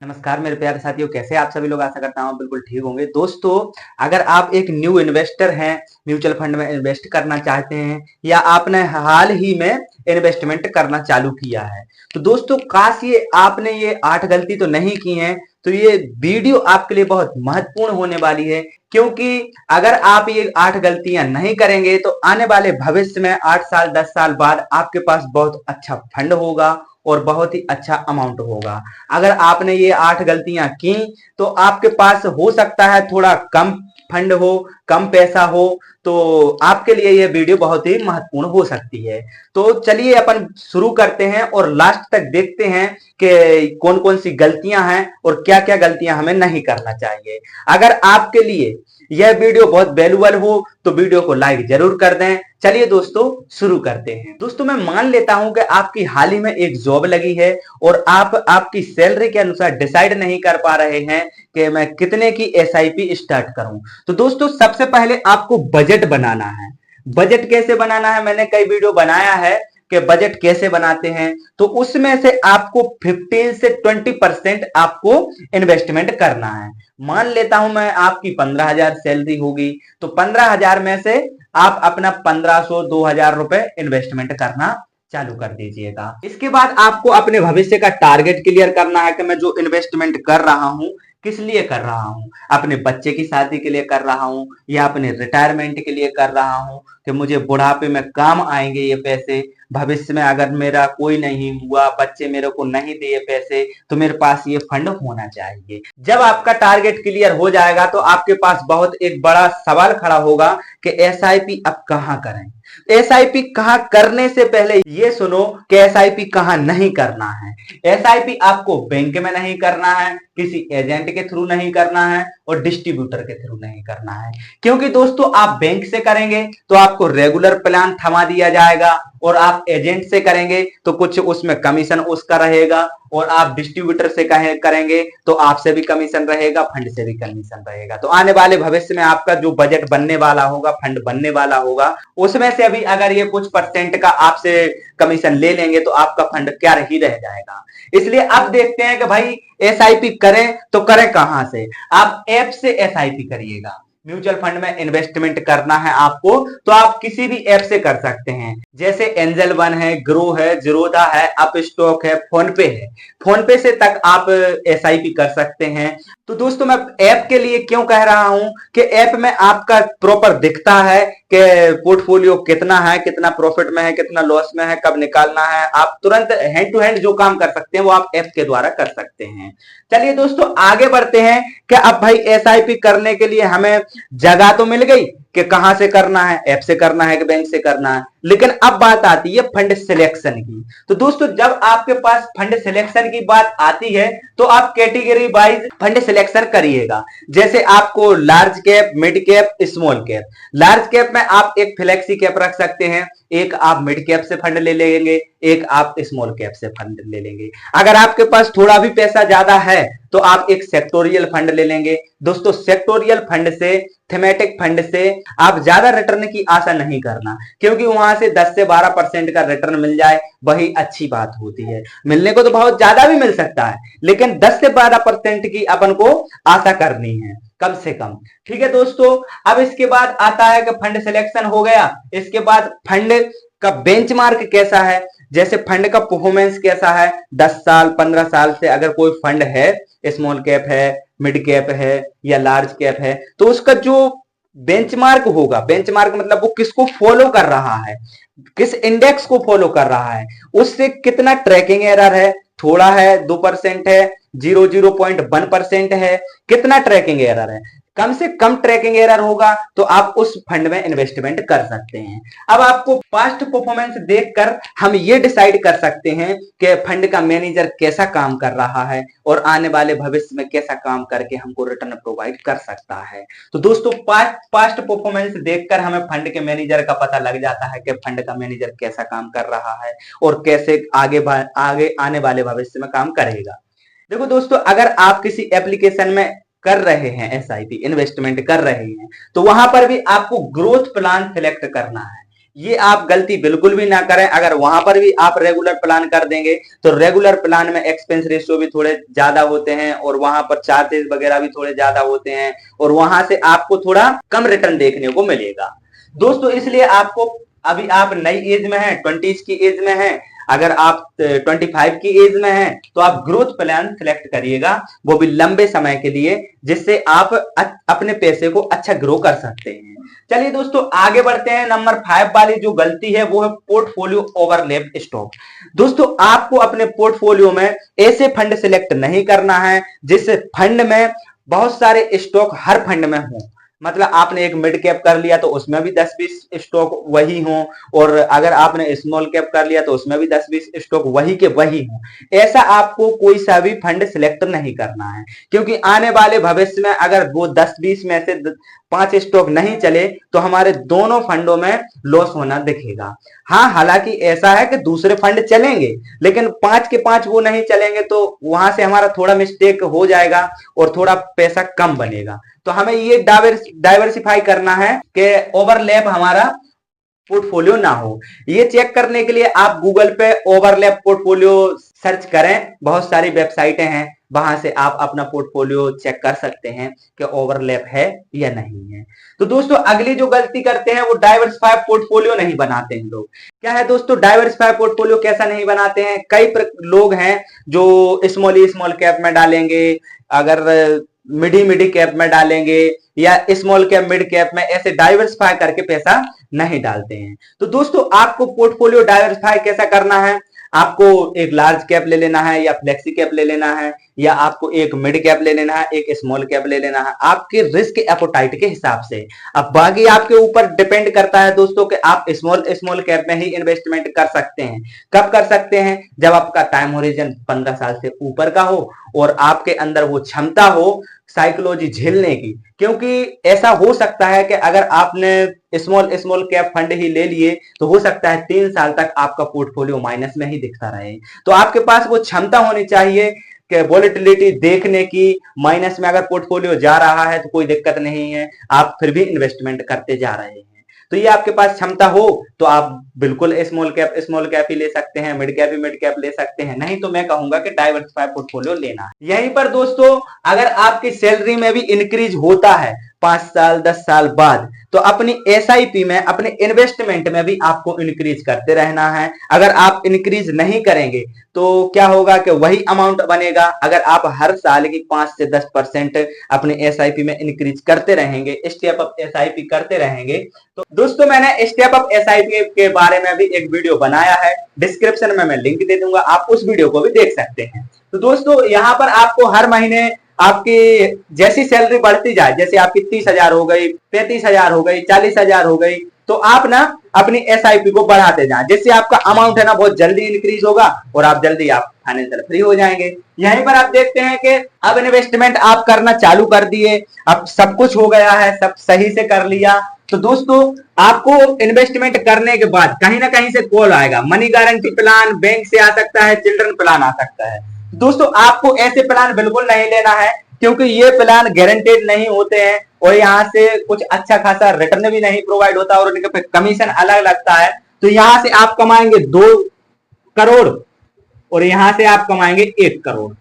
नमस्कार मेरे प्यारे साथियों, कैसे आप सभी लोग। आशा करता हूँ बिल्कुल ठीक होंगे। दोस्तों, अगर आप एक न्यू इन्वेस्टर हैं, म्यूचुअल फंड में इन्वेस्ट करना चाहते हैं या आपने हाल ही में इन्वेस्टमेंट करना चालू किया है, तो दोस्तों काश ये आपने ये 8 गलती तो नहीं की हैं। तो ये वीडियो आपके लिए बहुत महत्वपूर्ण होने वाली है, क्योंकि अगर आप ये 8 गलतियां नहीं करेंगे तो आने वाले भविष्य में 8 साल 10 साल बाद आपके पास बहुत अच्छा फंड होगा और बहुत ही अच्छा अमाउंट होगा। अगर आपने ये 8 गलतियां की तो आपके पास हो सकता है थोड़ा कम फंड हो, कम पैसा हो, तो आपके लिए ये वीडियो बहुत ही महत्वपूर्ण हो सकती है। तो चलिए अपन शुरू करते हैं और लास्ट तक देखते हैं कि कौन कौन सी गलतियां हैं और क्या क्या गलतियां हमें नहीं करना चाहिए। अगर आपके लिए यह वीडियो बहुत वैल्यूबल हो तो वीडियो को लाइक जरूर कर दें। चलिए दोस्तों शुरू करते हैं। दोस्तों, मैं मान लेता हूं कि आपकी हाल ही में एक जॉब लगी है और आप आपकी सैलरी के अनुसार डिसाइड नहीं कर पा रहे हैं कि मैं कितने की एसआईपी स्टार्ट करूं। तो दोस्तों, सबसे पहले आपको बजट बनाना है। बजट कैसे बनाना है, मैंने कई वीडियो बनाया है कि बजट कैसे बनाते हैं। तो उसमें से आपको 15 से 20% आपको इन्वेस्टमेंट करना है। मान लेता हूं मैं आपकी 15,000 सैलरी होगी, तो 15,000 में से आप अपना 1,500 2,000 रुपए इन्वेस्टमेंट करना चालू कर दीजिएगा। इसके बाद आपको अपने भविष्य का टारगेट क्लियर करना है कि मैं जो इन्वेस्टमेंट कर रहा हूं किस लिए कर रहा हूं। अपने बच्चे की शादी के लिए कर रहा हूं या अपने रिटायरमेंट के लिए कर रहा हूं कि मुझे बुढ़ापे में काम आएंगे ये पैसे। भविष्य में अगर मेरा कोई नहीं हुआ, बच्चे मेरे को नहीं दिए पैसे, तो मेरे पास ये फंड होना चाहिए। जब आपका टारगेट क्लियर हो जाएगा तो आपके पास बहुत एक बड़ा सवाल खड़ा होगा कि एसआईपी अब कहां करें। एसआईपी कहां करने से पहले ये सुनो कि एसआईपी कहां नहीं करना है। एसआईपी आपको बैंक में नहीं करना है, किसी एजेंट के थ्रू नहीं करना है और डिस्ट्रीब्यूटर के थ्रू नहीं करना है। क्योंकि दोस्तों, आप बैंक से करेंगे तो आपको रेगुलर प्लान थमा दिया जाएगा और आप एजेंट से करेंगे तो कुछ उसमें कमीशन उसका रहेगा, और आप डिस्ट्रीब्यूटर से करेंगे तो आपसे भी कमीशन रहेगा, फंड से भी कमीशन रहेगा। तो आने वाले भविष्य में आपका जो बजट बनने वाला होगा, फंड बनने वाला होगा, उसमें से अभी अगर ये कुछ परसेंट का आपसे कमीशन ले लेंगे तो आपका फंड क्या ही रह जाएगा। इसलिए अब देखते हैं कि भाई एसआईपी करें तो करें कहां से। आप ऐप से एसआईपी करिएगा। म्यूचुअल फंड में इन्वेस्टमेंट करना है आपको तो आप किसी भी ऐप से कर सकते हैं, जैसे एंजल वन है, ग्रो है, जीरोधा है, अप स्टॉक है, फोन पे है। फोन पे से तक आप एसआईपी कर सकते हैं। तो दोस्तों, मैं ऐप के लिए क्यों कह रहा हूं कि ऐप में आपका प्रॉपर दिखता है कि पोर्टफोलियो कितना है, कितना प्रॉफिट में है, कितना लॉस में है, कब निकालना है। आप तुरंत हैंड टू हैंड जो काम कर सकते हैं वो आप ऐप के द्वारा कर सकते हैं। चलिए दोस्तों आगे बढ़ते हैं कि अब भाई एसआईपी करने के लिए हमें जगह तो मिल गई कि कहां से करना है, ऐप से करना है कि बैंक से करना है, लेकिन अब बात आती है फंड सिलेक्शन की। तो दोस्तों, जब आपके पास फंड सिलेक्शन की बात आती है तो आप कैटेगरी वाइज फंड सिलेक्शन करिएगा। जैसे आपको large cap, mid cap, small cap. Large cap में आप एक फ्लेक्सी कैप रख सकते हैं, एक आप मिड कैप से फंड ले लेंगे, एक आप स्मॉल कैप से फंड ले लेंगे। अगर आपके पास थोड़ा भी पैसा ज्यादा है तो आप एक सेक्टोरियल फंड ले लेंगे। दोस्तों, सेक्टोरियल फंड से, थेमेटिक फंड से आप ज्यादा रिटर्न की आशा नहीं करना, क्योंकि वहां से 10 से 12% का रिटर्न मिल जाए वही अच्छी बात होती है। मिलने को तो बहुत ज्यादा भी मिल सकता है, लेकिन 10 से 12% की अपन को आशा करनी है कम से कम। ठीक है दोस्तों, अब इसके बाद आता है कि फंड सिलेक्शन हो गया। इसके बाद फंड का बेंचमार्क कैसा है, जैसे फंड का परफॉर्मेंस कैसा है 10 साल 15 साल से। अगर कोई फंड है, स्मॉल कैप है, मिड कैप है या लार्ज कैप है, तो उसका जो बेंचमार्क होगा, बेंचमार्क मतलब वो किसको फॉलो कर रहा है, किस इंडेक्स को फॉलो कर रहा है, उससे कितना ट्रैकिंग एरर है, थोड़ा है, 2% है, 0.1% है, कितना ट्रैकिंग एरर है। कम से कम ट्रैकिंग एरर होगा तो आप उस फंड में इन्वेस्टमेंट कर सकते हैं। अब आपको पास्ट परफॉर्मेंस देखकर हम ये डिसाइड कर सकते हैं कि फंड का मैनेजर कैसा काम कर रहा है और आने वाले भविष्य में कैसा काम करके हमको रिटर्न प्रोवाइड कर सकता है। तो दोस्तों, पास्ट परफॉर्मेंस देखकर हमें फंड के मैनेजर का पता लग जाता है कि फंड का मैनेजर कैसा काम कर रहा है और कैसे आगे आने वाले भविष्य में काम करेगा। देखो दोस्तों, अगर आप किसी एप्लीकेशन में कर रहे हैं, एसआईपी इन्वेस्टमेंट कर रहे हैं, तो वहां पर भी आपको ग्रोथ प्लान सिलेक्ट करना है। ये आप गलती बिल्कुल भी ना करें। अगर वहां पर भी आप रेगुलर प्लान कर देंगे तो रेगुलर प्लान में एक्सपेंस रेशियो भी थोड़े ज्यादा होते हैं और वहां पर चार्जेस वगैरह भी थोड़े ज्यादा होते हैं और वहां से आपको थोड़ा कम रिटर्न देखने को मिलेगा दोस्तों। इसलिए आपको, अभी आप नई एज में हैं, 20s की एज में हैं, अगर आप 25 की एज में हैं तो आप ग्रोथ प्लान सिलेक्ट करिएगा, वो भी लंबे समय के लिए, जिससे आप अपने पैसे को अच्छा ग्रो कर सकते हैं। चलिए दोस्तों आगे बढ़ते हैं। नंबर 5 वाली जो गलती है वो है पोर्टफोलियो ओवरलैप स्टॉक। दोस्तों आपको अपने पोर्टफोलियो में ऐसे फंड सिलेक्ट नहीं करना है जिस फंड में बहुत सारे स्टॉक हर फंड में हो। मतलब आपने एक मिड कैप कर लिया तो उसमें भी 10-20 स्टॉक वही हो, और अगर आपने स्मॉल कैप कर लिया तो उसमें भी 10-20 स्टॉक वही के वही हो। ऐसा आपको कोई सा भी फंड सिलेक्ट नहीं करना है, क्योंकि आने वाले भविष्य में अगर वो 10-20 में से 5 स्टॉक नहीं चले तो हमारे दोनों फंडों में लॉस होना दिखेगा। हाँ, हालांकि ऐसा है कि दूसरे फंड चलेंगे, लेकिन 5 के 5 वो नहीं चलेंगे तो वहां से हमारा थोड़ा मिस्टेक हो जाएगा और थोड़ा पैसा कम बनेगा। तो हमें ये डाइवर्सिफाई करना है कि ओवरलैप हमारा पोर्टफोलियो ना हो। ये चेक करने के लिए आप गूगल पे ओवरलैप पोर्टफोलियो सर्च करें, बहुत सारी वेबसाइटें हैं, वहां से आप अपना पोर्टफोलियो चेक कर सकते हैं कि ओवरलैप है या नहीं है। तो दोस्तों अगली जो गलती करते हैं वो डाइवर्सिफाई पोर्टफोलियो नहीं बनाते हैं लोग। क्या है दोस्तों डाइवर्सिफाई पोर्टफोलियो कैसा नहीं बनाते हैं? कई लोग हैं जो स्मॉल कैप में डालेंगे, अगर मिडी कैप में डालेंगे या स्मॉल कैप मिड कैप में, ऐसे डाइवर्सिफाई करके पैसा नहीं डालते हैं। तो दोस्तों आपको पोर्टफोलियो डाइवर्सिफाई कैसा करना है? आपको एक लार्ज कैप ले लेना है या फ्लेक्सी कैप ले लेना है, या आपको एक मिड कैप ले लेना है, एक स्मॉल कैप ले लेना है, आपके रिस्क एपोटाइट के हिसाब से। अब बाकी आपके ऊपर डिपेंड करता है दोस्तों कि आप स्मॉल कैप में ही इन्वेस्टमेंट कर सकते हैं। कब कर सकते हैं? जब आपका टाइम होरिजन 15 साल से ऊपर का हो और आपके अंदर वो क्षमता हो साइकोलॉजी झेलने की। क्योंकि ऐसा हो सकता है कि अगर आपने स्मॉल कैप फंड ही ले लिए तो हो सकता है 3 साल तक आपका पोर्टफोलियो माइनस में ही दिखता रहे। तो आपके पास वो क्षमता होनी चाहिए कि वॉलेटिलिटी देखने की। माइनस में अगर पोर्टफोलियो जा रहा है तो कोई दिक्कत नहीं है, आप फिर भी इन्वेस्टमेंट करते जा रहे हैं। तो ये आपके पास क्षमता हो तो आप बिल्कुल स्मॉल कैप ही ले सकते हैं, मिड कैप ले सकते हैं। नहीं तो मैं कहूंगा कि डाइवर्सिफाई पोर्टफोलियो लेना है। यहीं पर दोस्तों अगर आपकी सैलरी में भी इंक्रीज होता है 5 साल 10 साल बाद, तो अपनी एसआईपी में, अपने इन्वेस्टमेंट में भी आपको इंक्रीज करते रहना है। अगर आप इंक्रीज नहीं करेंगे तो क्या होगा कि वही अमाउंट बनेगा। अगर आप हर साल की 5 से 10% अपने एसआईपी में इंक्रीज करते रहेंगे, स्टेप अप एसआईपी करते रहेंगे। तो दोस्तों मैंने स्टेप अप एसआईपी के बारे में भी एक वीडियो बनाया है, डिस्क्रिप्शन में मैं लिंक दे दूंगा, आप उस वीडियो को भी देख सकते हैं। तो दोस्तों यहाँ पर आपको हर महीने आपकी जैसी सैलरी बढ़ती जाए, जैसे आपकी 30,000 हो गई, 35,000 हो गई, 40,000 हो गई, तो आप ना अपनी एसआईपी को बढ़ाते जाएं, जिससे आपका अमाउंट है ना बहुत जल्दी इंक्रीज होगा और आप जल्दी आप फाइनेंशियल फ्री हो जाएंगे। यहीं पर आप देखते हैं कि अब इन्वेस्टमेंट आप करना चालू कर दिए, अब सब कुछ हो गया है, सब सही से कर लिया। तो दोस्तों आपको इन्वेस्टमेंट करने के बाद कहीं ना कहीं से कॉल आएगा, मनी गारंटी प्लान बैंक से आ सकता है, चिल्ड्रन प्लान आ सकता है। दोस्तों आपको ऐसे प्लान बिल्कुल नहीं लेना है, क्योंकि ये प्लान गारंटेड नहीं होते हैं और यहाँ से कुछ अच्छा खासा रिटर्न भी नहीं प्रोवाइड होता और उनके पे कमीशन अलग लगता है। तो यहाँ से आप कमाएंगे 2 करोड़ और यहाँ से आप कमाएंगे 1 करोड़।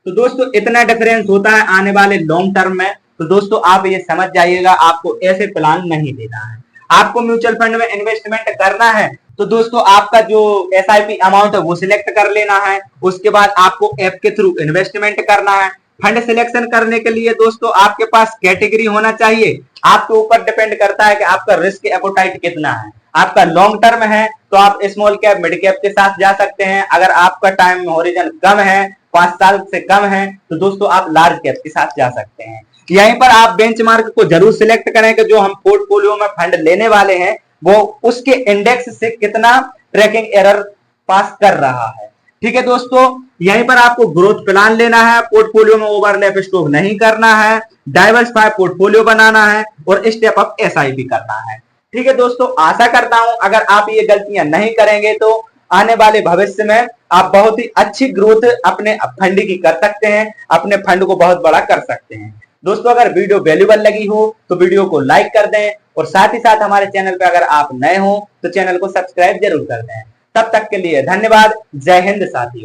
तो दोस्तों इतना डिफरेंस होता है आने वाले लॉन्ग टर्म में। तो दोस्तों आप ये समझ जाइएगा, आपको ऐसे प्लान नहीं लेना है। आपको म्यूचुअल फंड में इन्वेस्टमेंट करना है तो दोस्तों आपका जो एसआईपी अमाउंट है वो सिलेक्ट कर लेना है। उसके बाद आपको ऐप के थ्रू इन्वेस्टमेंट करना है। फंड सिलेक्शन करने के लिए दोस्तों आपके पास कैटेगरी होना चाहिए। आपके ऊपर डिपेंड करता है कि आपका रिस्क एपोटाइट कितना है। आपका लॉन्ग टर्म है तो आप स्मॉल कैप मिड कैप के साथ जा सकते हैं। अगर आपका टाइम होरिजन कम है, 5 साल से कम है, तो दोस्तों आप लार्ज कैप के साथ जा सकते हैं। यहीं पर आप बेंचमार्क को जरूर सिलेक्ट करें कि जो हम पोर्टफोलियो में फंड लेने वाले हैं वो उसके इंडेक्स से कितना ट्रैकिंग एरर पास कर रहा है। ठीक है दोस्तों, यहीं पर आपको ग्रोथ प्लान लेना है, पोर्टफोलियो में ओवरलैप स्टॉक नहीं करना है, डाइवर्सिफाई पोर्टफोलियो बनाना है और स्टेप अप एसआईपी करना है। ठीक है दोस्तों, आशा करता हूं अगर आप ये गलतियां नहीं करेंगे तो आने वाले भविष्य में आप बहुत ही अच्छी ग्रोथ अपने फंड की कर सकते हैं, अपने फंड को बहुत बड़ा कर सकते हैं। दोस्तों अगर वीडियो वैल्यूबल लगी हो तो वीडियो को लाइक कर दें और साथ ही साथ हमारे चैनल पे अगर आप नए हो तो चैनल को सब्सक्राइब जरूर कर दें। तब तक के लिए धन्यवाद। जय हिंद साथियों।